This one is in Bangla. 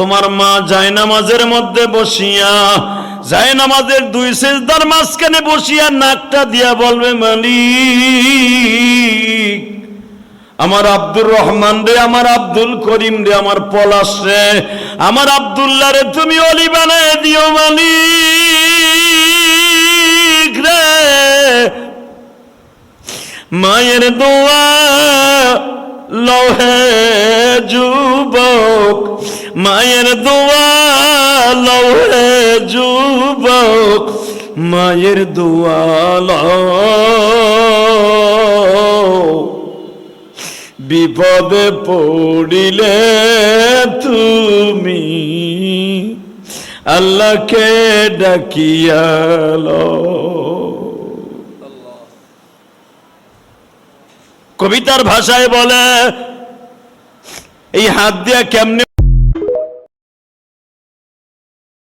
তোমার মা জায়নামাজের মধ্যে বসিয়া, জায়নামাজের দুই সিজদার মাঝখানে বসিয়া নাকটা দিয়া বলবে, মালিক আমার আব্দুর রহমান রে, আমার আব্দুল করিম রে, আমার পলাশ রে, আমার আব্দুল্লাহ রে তুমি ওলি বানায় দিও মালিক রে। মায়ের দোয়া লহে যুবক, মায়ের দোয়া লহে যুবক, মায়ের দোয়া বিপদে পড়িলে তুমি আল্লাহকে ডাকিয়া লও। কবিতার ভাষায় বলে, এই হাত দিয়া কেমনে